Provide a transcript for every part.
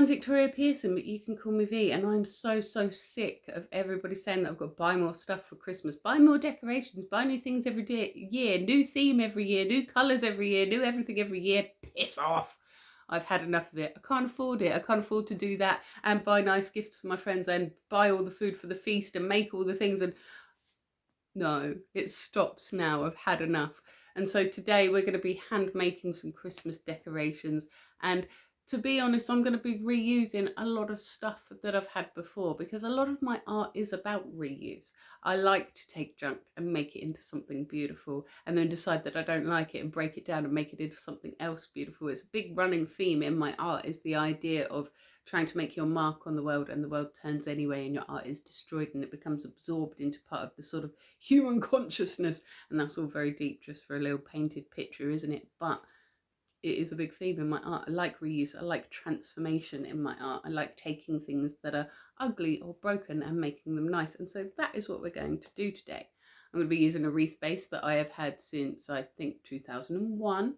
I'm Victoria Pearson, but you can call me V, and I'm so sick of everybody saying that I've got to buy more stuff for Christmas, buy more decorations, buy new things every year, new theme every year, new colours every year, new everything every year. Piss off. I've had enough of it. I can't afford it. I can't afford to do that and buy nice gifts for my friends and buy all the food for the feast and make all the things. And no, it stops now. I've had enough. And so today we're going to be hand making some Christmas decorations, and to be honest, I'm going to be reusing a lot of stuff that I've had before, because a lot of my art is about reuse. I like to take junk and make it into something beautiful, and then decide that I don't like it and break it down and make it into something else beautiful. It's a big running theme in my art, is the idea of trying to make your mark on the world, and the world turns anyway and your art is destroyed and it becomes absorbed into part of the sort of human consciousness. And that's all very deep just for a little painted picture, isn't it? But it is a big theme in my art. I like reuse. I like transformation in my art. I like taking things that are ugly or broken and making them nice. And so that is what we're going to do today. I'm going to be using a wreath base that I have had since I think 2001.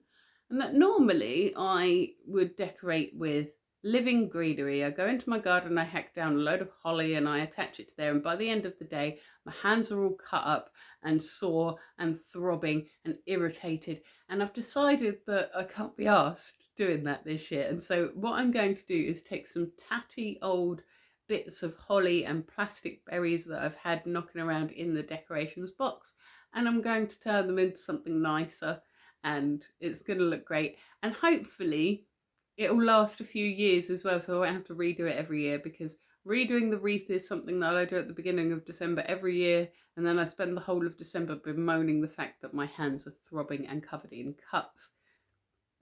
And that normally I would decorate with living greenery. I go into my garden, I hack down a load of holly and I attach it to there. And by the end of the day, my hands are all cut up and sore and throbbing and irritated. And I've decided that I can't be asked doing that this year. And so what I'm going to do is take some tatty old bits of holly and plastic berries that I've had knocking around in the decorations box, and I'm going to turn them into something nicer, and it's going to look great. And hopefully it will last a few years as well, so I won't have to redo it every year, because redoing the wreath is something that I do at the beginning of December every year, and then I spend the whole of December bemoaning the fact that my hands are throbbing and covered in cuts.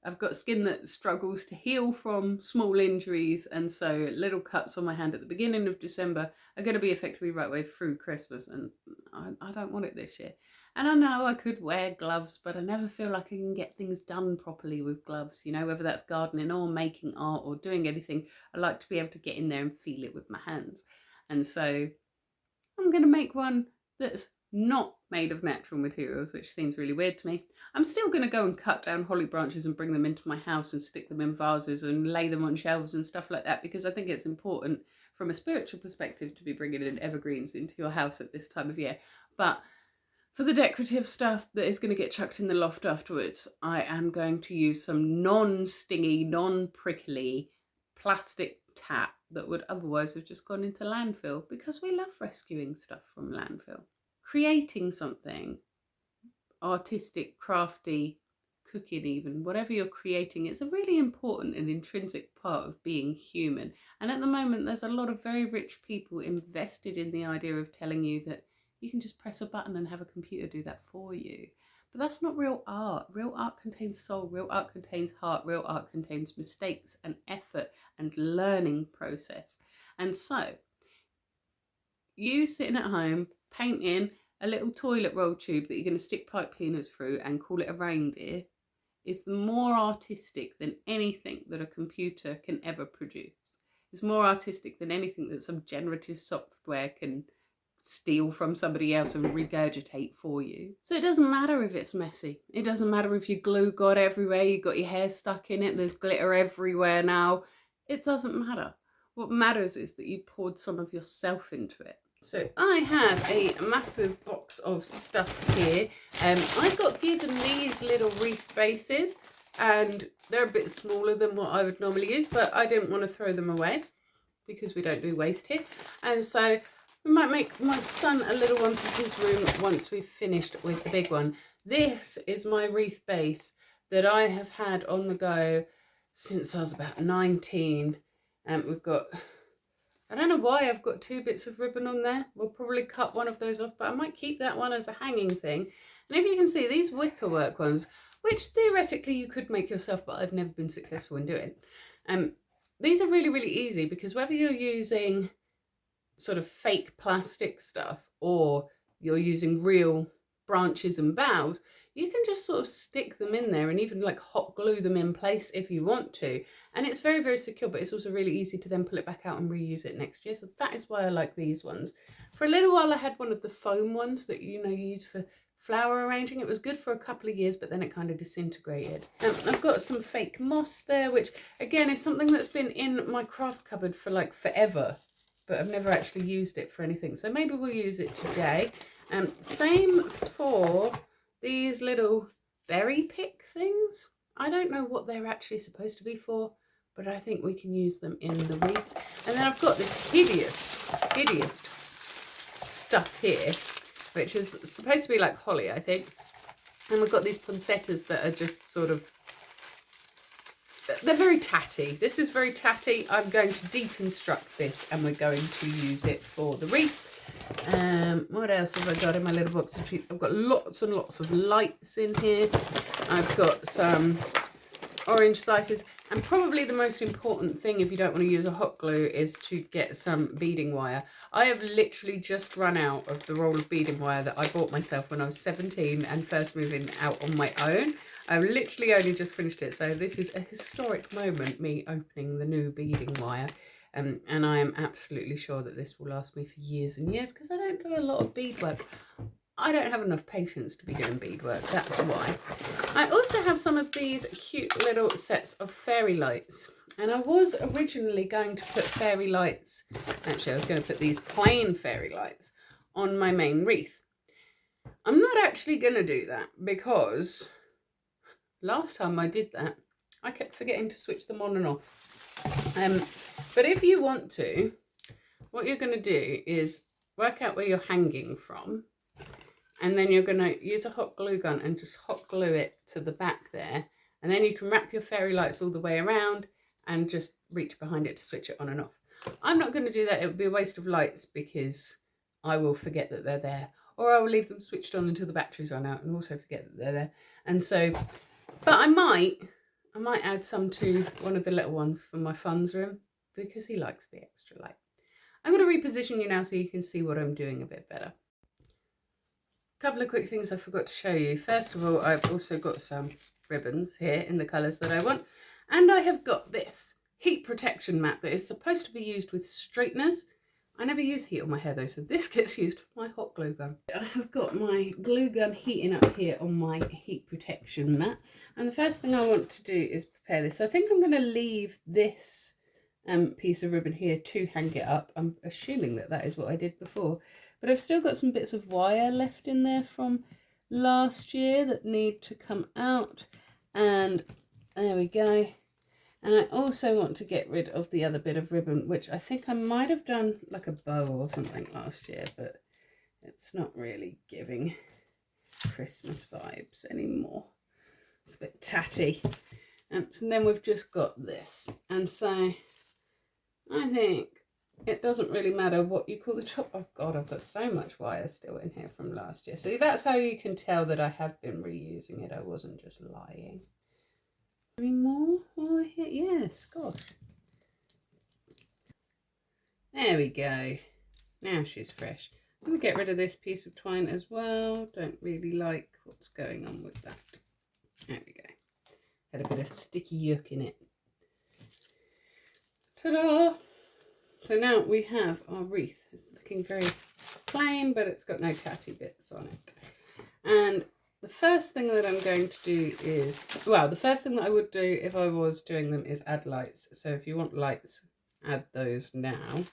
I've got skin that struggles to heal from small injuries, and so little cuts on my hand at the beginning of December are going to be affecting me right way through Christmas, and I don't want it this year. And I know I could wear gloves, but I never feel like I can get things done properly with gloves, you know, whether that's gardening or making art or doing anything. I like to be able to get in there and feel it with my hands. And so I'm going to make one that's not made of natural materials, which seems really weird to me. I'm still going to go and cut down holly branches and bring them into my house and stick them in vases and lay them on shelves and stuff like that, because I think it's important from a spiritual perspective to be bringing in evergreens into your house at this time of year. But for the decorative stuff that is going to get chucked in the loft afterwards, I am going to use some non-stingy, non-prickly plastic tat that would otherwise have just gone into landfill, because we love rescuing stuff from landfill. Creating something artistic, crafty, cooking even, whatever you're creating, it's a really important and intrinsic part of being human. And at the moment, there's a lot of very rich people invested in the idea of telling you that you can just press a button and have a computer do that for you. But that's not real art. Real art contains soul, real art contains heart, real art contains mistakes and effort and learning process. And so, you sitting at home painting a little toilet roll tube that you're going to stick pipe cleaners through and call it a reindeer is more artistic than anything that a computer can ever produce. It's more artistic than anything that some generative software can steal from somebody else and regurgitate for you. So it doesn't matter if it's messy. It doesn't matter if your glue got everywhere, you got your hair stuck in it, there's glitter everywhere now. It doesn't matter. What matters is that you poured some of yourself into it. So I have a massive box of stuff here. I got given these little wreath bases, and they're a bit smaller than what I would normally use, but I didn't want to throw them away because we don't do waste here. And so we might make my son a little one for his room once we've finished with the big one. This is my wreath base that I have had on the go since I was about 19. And we've got, I don't know why I've got 2 bits of ribbon on there. We'll probably cut one of those off, but I might keep that one as a hanging thing. And if you can see, these wicker work ones, which theoretically you could make yourself, but I've never been successful in doing. These are really, really easy, because whether you're using sort of fake plastic stuff or you're using real branches and boughs, you can just sort of stick them in there and even like hot glue them in place if you want to. And it's very, very secure, but it's also really easy to then pull it back out and reuse it next year. So that is why I like these ones. For a little while, I had one of the foam ones that, you know, you use for flower arranging. It was good for a couple of years, but then it kind of disintegrated. I've got some fake moss there, which again is something that's been in my craft cupboard for like forever, but I've never actually used it for anything. So maybe we'll use it today. Same for these little berry pick things. I don't know what they're actually supposed to be for, but I think we can use them in the wreath. And then I've got this hideous stuff here, which is supposed to be like holly, I think. And we've got these poinsettias that are just sort of, they're very tatty. This is very tatty. I'm going to deconstruct this and we're going to use it for the wreath. What else have I got in my little box of treats? I've got lots and lots of lights in here. I've got some orange slices, and probably the most important thing if you don't want to use a hot glue is to get some beading wire. I have literally just run out of the roll of beading wire that I bought myself when I was 17 and first moving out on my own. I've literally only just finished it, so this is a historic moment, me opening the new beading wire. And I am absolutely sure that this will last me for years and years because I don't do a lot of beadwork. I don't have enough patience to be doing beadwork, that's why. I also have some of these cute little sets of fairy lights. And I was originally going to put fairy lights, actually I was going to put these plain fairy lights on my main wreath. I'm not actually going to do that because last time I did that, I kept forgetting to switch them on and off. But if you want to, what you're going to do is work out where you're hanging from. And then you're going to use a hot glue gun and just hot glue it to the back there. And then you can wrap your fairy lights all the way around and just reach behind it to switch it on and off. I'm not going to do that. It would be a waste of lights because I will forget that they're there. Or I will leave them switched on until the batteries run out and also forget that they're there. And so, but I might add some to one of the little ones for my son's room because he likes the extra light. I'm going to reposition you now so you can see what I'm doing a bit better. Couple of quick things I forgot to show you. First of all, I've also got some ribbons here in the colours that I want. And I have got this heat protection mat that is supposed to be used with straighteners. I never use heat on my hair though, so this gets used for my hot glue gun. I have got my glue gun heating up here on my heat protection mat. And the first thing I want to do is prepare this. So I think I'm going to leave this piece of ribbon here to hang it up. I'm assuming that that is what I did before. But I've still got some bits of wire left in there from last year that need to come out. And there we go. And I also want to get rid of the other bit of ribbon, which I think I might have done like a bow or something last year, but it's not really giving Christmas vibes anymore. It's a bit tatty. So then we've just got this. And so I think it doesn't really matter what you call the top. Oh God, I've got so much wire still in here from last year. So that's how you can tell that I have been reusing it. I wasn't just lying. Any more? Oh, yes, gosh. There we go. Now she's fresh. I'm going to get rid of this piece of twine as well. Don't really like what's going on with that. There we go. Had a bit of sticky yuck in it. Ta-da! So now we have our wreath. It's looking very plain, but it's got no tatty bits on it. And the first thing that I'm going to do is, well, the first thing that I would do if I was doing them is add lights. So if you want lights, add those now.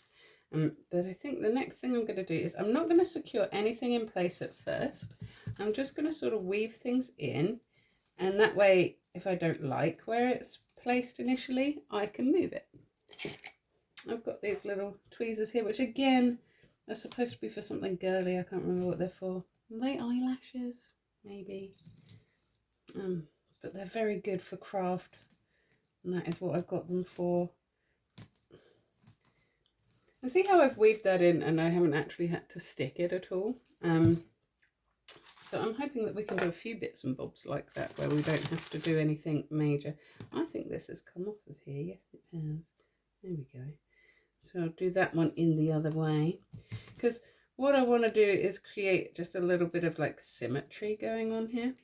But I think the next thing I'm going to do is I'm not going to secure anything in place at first. I'm just going to sort of weave things in. And that way, if I don't like where it's placed initially, I can move it. I've got these little tweezers here, which again are supposed to be for something girly. I can't remember what they're for. Are they eyelashes? Maybe. But they're very good for craft. And that is what I've got them for. And see how I've weaved that in and I haven't actually had to stick it at all. So I'm hoping that we can do a few bits and bobs like that where we don't have to do anything major. I think this has come off of here. Yes, it has. There we go. So I'll do that one in the other way. Because what I want to do is create just a little bit of like symmetry going on here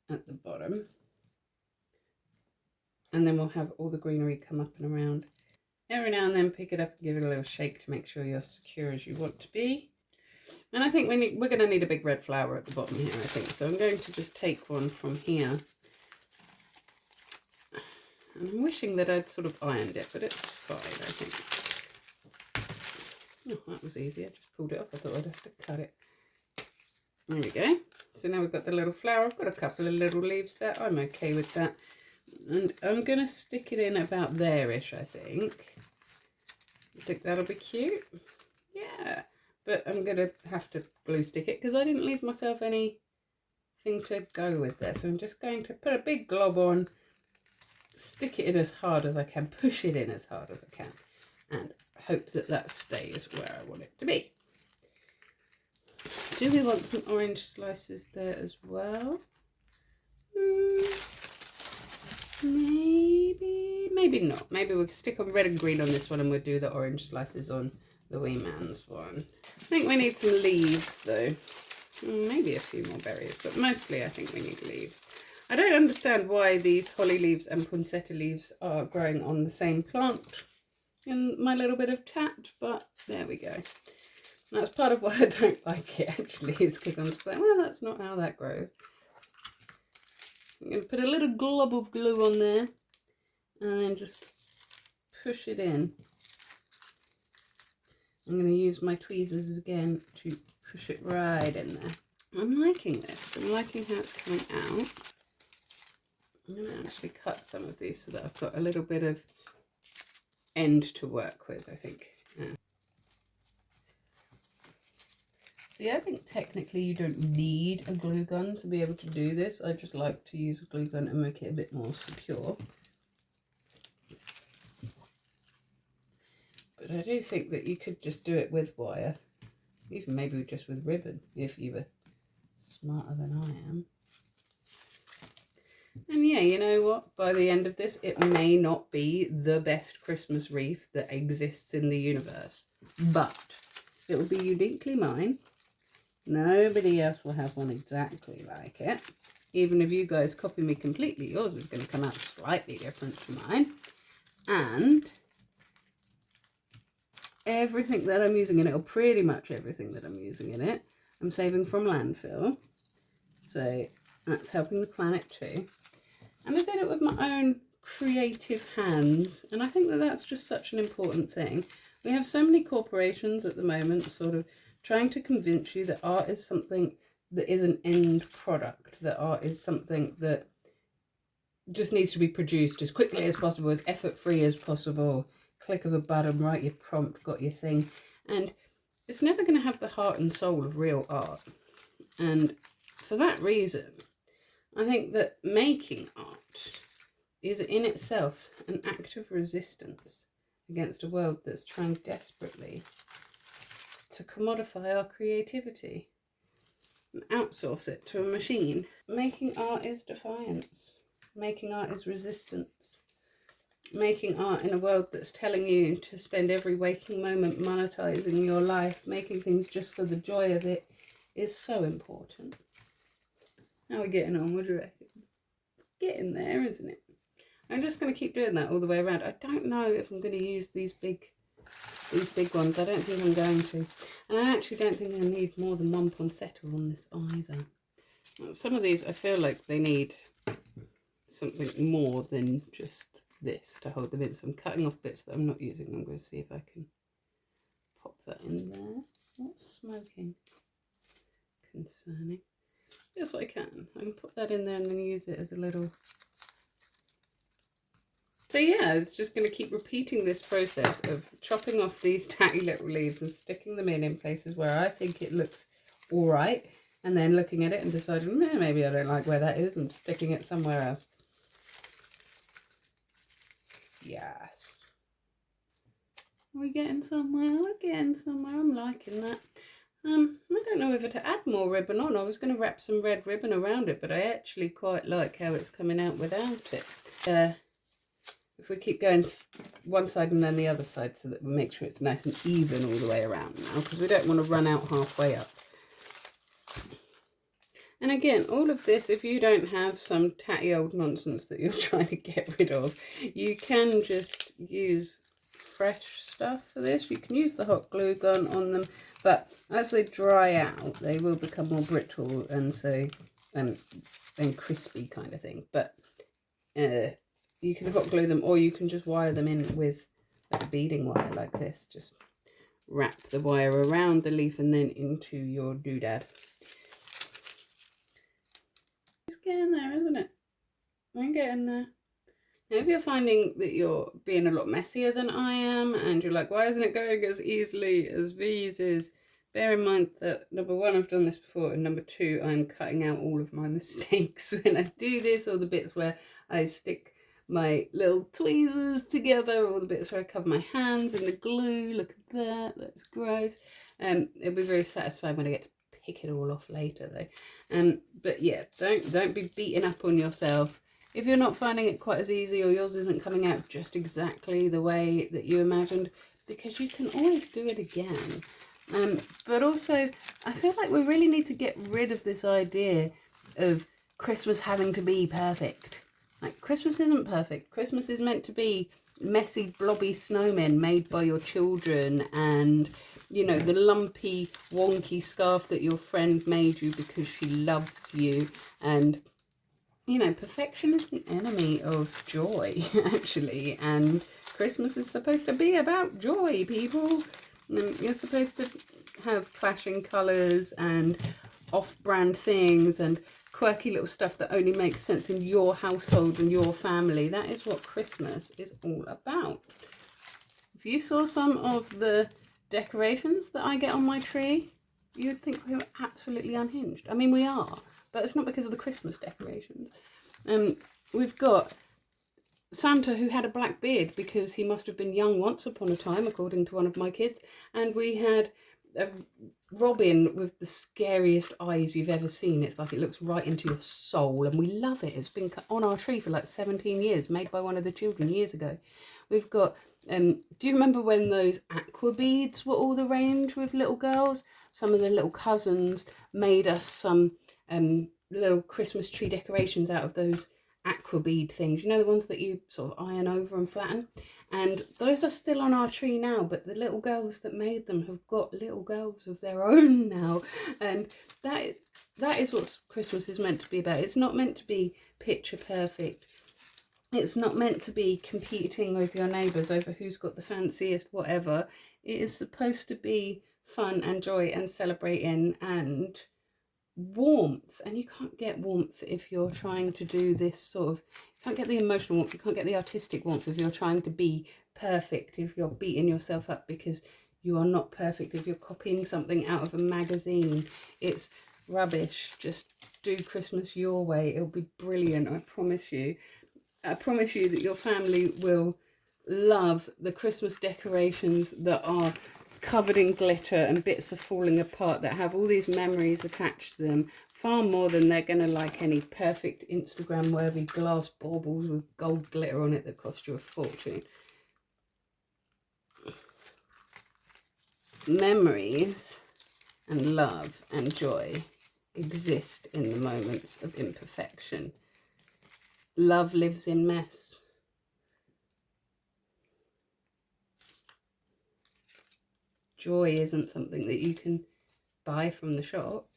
at the bottom. And then we'll have all the greenery come up and around. Every now and then pick it up and give it a little shake to make sure you're secure as you want to be. And I think we're going to need a big red flower at the bottom here, I think. So I'm going to just take one from here. I'm wishing that I'd sort of ironed it, but it's fine, I think. Oh, that was easy. I just pulled it off. I thought I'd have to cut it. There we go. So now we've got the little flower. I've got a couple of little leaves there. I'm okay with that. And I'm going to stick it in about there-ish, I think. I think that'll be cute. Yeah. But I'm going to have to glue stick it because I didn't leave myself anything to go with there. So I'm just going to put a big glob on, stick it in as hard as I can, push it in as hard as I can, and hope that that stays where I want it to be. Do we want some orange slices there as well? Maybe not. Maybe we can stick on red and green on this one and we'll do the orange slices on the wee man's one. I think we need some leaves though. Maybe a few more berries, but mostly I think we need leaves. I don't understand why these holly leaves and poinsettia leaves are growing on the same plant in my little bit of tat, but there we go. That's part of why I don't like it actually, is because I'm just like, well, that's not how that grows. I'm going to put a little glob of glue on there and then just push it in. I'm going to use my tweezers again to push it right in there. I'm liking this. I'm liking how it's coming out. I'm going to actually cut some of these so that I've got a little bit of end to work with, I think. Yeah, I think technically you don't need a glue gun to be able to do this. I just like to use a glue gun and make it a bit more secure. But I do think that you could just do it with wire, even maybe just with ribbon, if you were smarter than I am. And yeah, you know what? By the end of this, it may not be the best Christmas wreath that exists in the universe, but it will be uniquely mine. Nobody else will have one exactly like it. Even if you guys copy me completely, yours is going to come out slightly different to mine. And everything that I'm using in it, or pretty much everything that I'm using in it, I'm saving from landfill. So that's helping the planet too. And I did it with my own creative hands. And I think that that's just such an important thing. We have so many corporations at the moment sort of trying to convince you that art is something that is an end product, that art is something that just needs to be produced as quickly as possible, as effort-free as possible, click of a button, write your prompt, got your thing. And it's never going to have the heart and soul of real art. And for that reason, I think that making art is in itself an act of resistance against a world that's trying desperately to commodify our creativity and outsource it to a machine. Making art is defiance. Making art is resistance. Making art in a world that's telling you to spend every waking moment monetizing your life, making things just for the joy of it, is so important. How are we getting on? What do you reckon? Getting there, isn't it? I'm just going to keep doing that all the way around. I don't know if I'm going to use these big ones. I don't think I'm going to. And I actually don't think I need more than one poinsettia on this either. Some of these I feel like they need something more than just this to hold them in. So I'm cutting off bits that I'm not using. I'm going to see if I can pop that in there. What's smoking? Concerning. Yes, I can. I can put that in there and then use it as a little... So yeah, it's just going to keep repeating this process of chopping off these tatty little leaves and sticking them in places where I think it looks all right, and then looking at it and deciding, maybe I don't like where that is, and sticking it somewhere else. Yes. We're getting somewhere. We're getting somewhere. I'm liking that. I don't know whether to add more ribbon on. I was going to wrap some red ribbon around it, but I actually quite like how it's coming out without it. If we keep going one side and then the other side, so that we make sure it's nice and even all the way around now, because we don't want to run out halfway up. And again, all of this, if you don't have some tatty old nonsense that you're trying to get rid of, you can just use fresh stuff for this. You can use the hot glue gun on them, but as they dry out, they will become more brittle and so and crispy kind of thing. But you can hot glue them, or you can just wire them in with like a beading wire like this. Just wrap the wire around the leaf and then into your doodad. It's getting there, isn't it? I'm getting there. Now, if you're finding that you're being a lot messier than I am, and you're like, why isn't it going as easily as V's is, bear in mind that number one, I've done this before, and number two, I'm cutting out all of my mistakes when I do this, or the bits where I stick my little tweezers together, or the bits where I cover my hands in the glue. Look at that, that's gross. It'll be very satisfying when I get to pick it all off later though. But yeah, don't be beating up on yourself if you're not finding it quite as easy, or yours isn't coming out just exactly the way that you imagined, because you can always do it again. But also, I feel like we really need to get rid of this idea of Christmas having to be perfect. Like, Christmas isn't perfect. Christmas is meant to be messy, blobby snowmen made by your children, and, you know, the lumpy, wonky scarf that your friend made you because she loves you. And, you know, perfection is the enemy of joy, actually. And Christmas is supposed to be about joy, people. You're supposed to have clashing colours and off-brand things and quirky little stuff that only makes sense in your household and your family. That is what Christmas is all about. If you saw some of the decorations that I get on my tree, you'd think we were absolutely unhinged. I mean, we are, but it's not because of the Christmas decorations. We've got Santa who had a black beard because he must have been young once upon a time, according to one of my kids. And we had a Robin with the scariest eyes you've ever seen. It's like it looks right into your soul, and we love it. It's been on our tree for like 17 years, made by one of the children years ago. We've got, do you remember when those aqua beads were all the rage with little girls? Some of the little cousins made us some little Christmas tree decorations out of those aqua bead things, you know, the ones that you sort of iron over and flatten. And those are still on our tree now, but the little girls that made them have got little girls of their own now. And that is what Christmas is meant to be about. It's not meant to be picture perfect. It's not meant to be competing with your neighbours over who's got the fanciest whatever. It is supposed to be fun and joy and celebrating and warmth. And you can't get warmth if you're trying to do this sort of, you can't get the emotional warmth, you can't get the artistic warmth if you're trying to be perfect, if you're beating yourself up because you are not perfect, if you're copying something out of a magazine. It's rubbish. Just do Christmas your way. It'll be brilliant, I promise you. I promise you that your family will love the Christmas decorations that are covered in glitter and bits are falling apart, that have all these memories attached to them, far more than they're going to like any perfect Instagram worthy glass baubles with gold glitter on it that cost you a fortune. Memories and love and joy exist in the moments of imperfection. Love lives in mess. Joy isn't something that you can buy from the shop.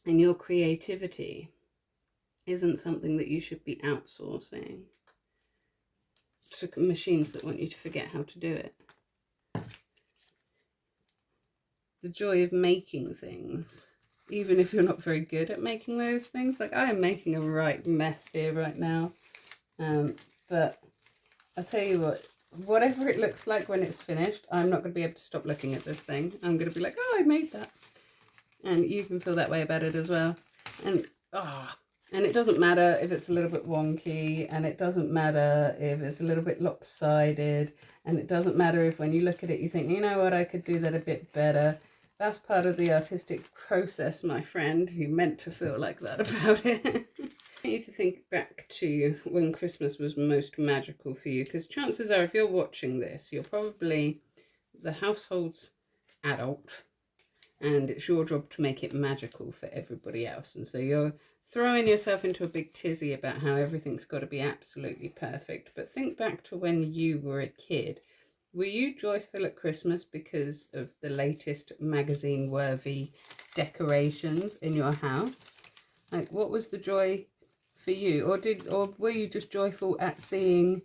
And your creativity isn't something that you should be outsourcing to machines that want you to forget how to do it. The joy of making things, even if you're not very good at making those things. Like, I am making a right mess here right now. But I'll tell you what, whatever it looks like when it's finished, I'm not going to be able to stop looking at this thing. I'm going to be like, oh, I made that. And you can feel that way about it as well. And it doesn't matter if it's a little bit wonky, and it doesn't matter if it's a little bit lopsided, and it doesn't matter if when you look at it you think, you know what, I could do that a bit better. That's part of the artistic process, my friend. You meant to feel like that about it. I need to think back to when Christmas was most magical for you, because chances are if you're watching this, you're probably the household's adult, and it's your job to make it magical for everybody else. And so you're throwing yourself into a big tizzy about how everything's got to be absolutely perfect. But think back to when you were a kid. Were you joyful at Christmas because of the latest magazine-worthy decorations in your house? Like, what was the joy for you? Or were you just joyful at seeing,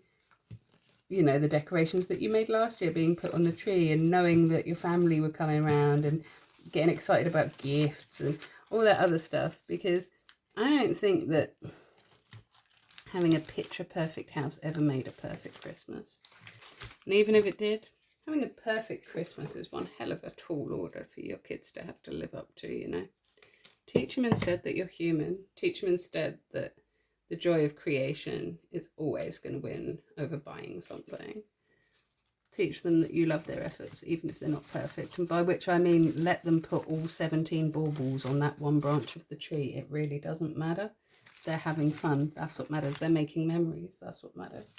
you know, the decorations that you made last year being put on the tree, and knowing that your family were coming around and getting excited about gifts and all that other stuff? Because I don't think that having a picture perfect house ever made a perfect Christmas. And even if it did, having a perfect Christmas is one hell of a tall order for your kids to have to live up to, you know. Teach them instead that you're human. Teach them instead that the joy of creation is always going to win over buying something. Teach them that you love their efforts, even if they're not perfect. And by which I mean, let them put all 17 baubles on that one branch of the tree. It really doesn't matter. They're having fun. That's what matters. They're making memories. That's what matters.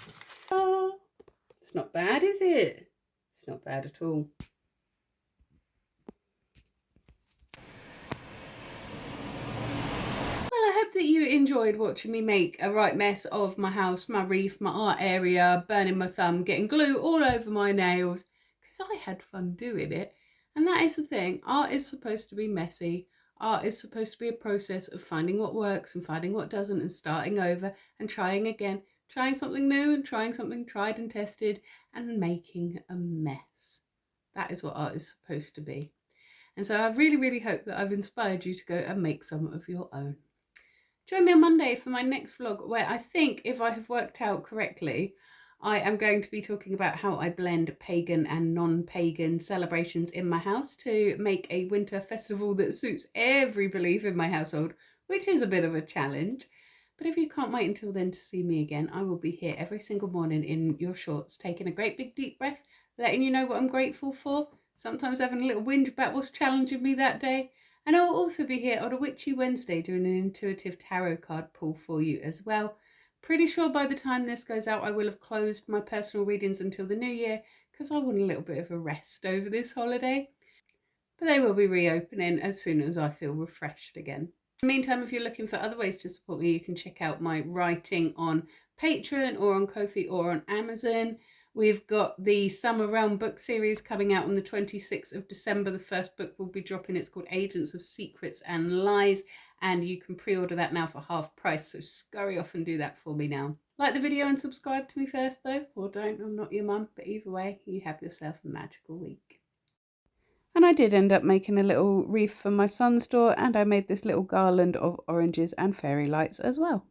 Oh, it's not bad, is it? It's not bad at all. I hope that you enjoyed watching me make a right mess of my house, my reef, my art area, burning my thumb, getting glue all over my nails, because I had fun doing it. And that is the thing. Art is supposed to be messy. Art is supposed to be a process of finding what works and finding what doesn't, and starting over and trying again, trying something new and trying something tried and tested, and making a mess. That is what art is supposed to be. And so I really, really hope that I've inspired you to go and make some of your own. Join me on Monday for my next vlog, where I think, if I have worked out correctly, I am going to be talking about how I blend pagan and non-pagan celebrations in my house to make a winter festival that suits every belief in my household, which is a bit of a challenge. But if you can't wait until then to see me again, I will be here every single morning in your shorts, taking a great big deep breath, letting you know what I'm grateful for, sometimes having a little whinge about what's challenging me that day. And I will also be here on a Witchy Wednesday doing an intuitive tarot card pull for you as well. Pretty sure by the time this goes out, I will have closed my personal readings until the new year, because I want a little bit of a rest over this holiday. But they will be reopening as soon as I feel refreshed again. In the meantime, if you're looking for other ways to support me, you can check out my writing on Patreon or on Ko-fi or on Amazon. We've got the Summer Realm book series coming out on the 26th of December. The first book will be dropping. It's called Agents of Secrets and Lies, and you can pre-order that now for half price, so scurry off and do that for me now. Like the video and subscribe to me first though, or don't, I'm not your mum, but either way, you have yourself a magical week. And I did end up making a little wreath for my son's door, and I made this little garland of oranges and fairy lights as well.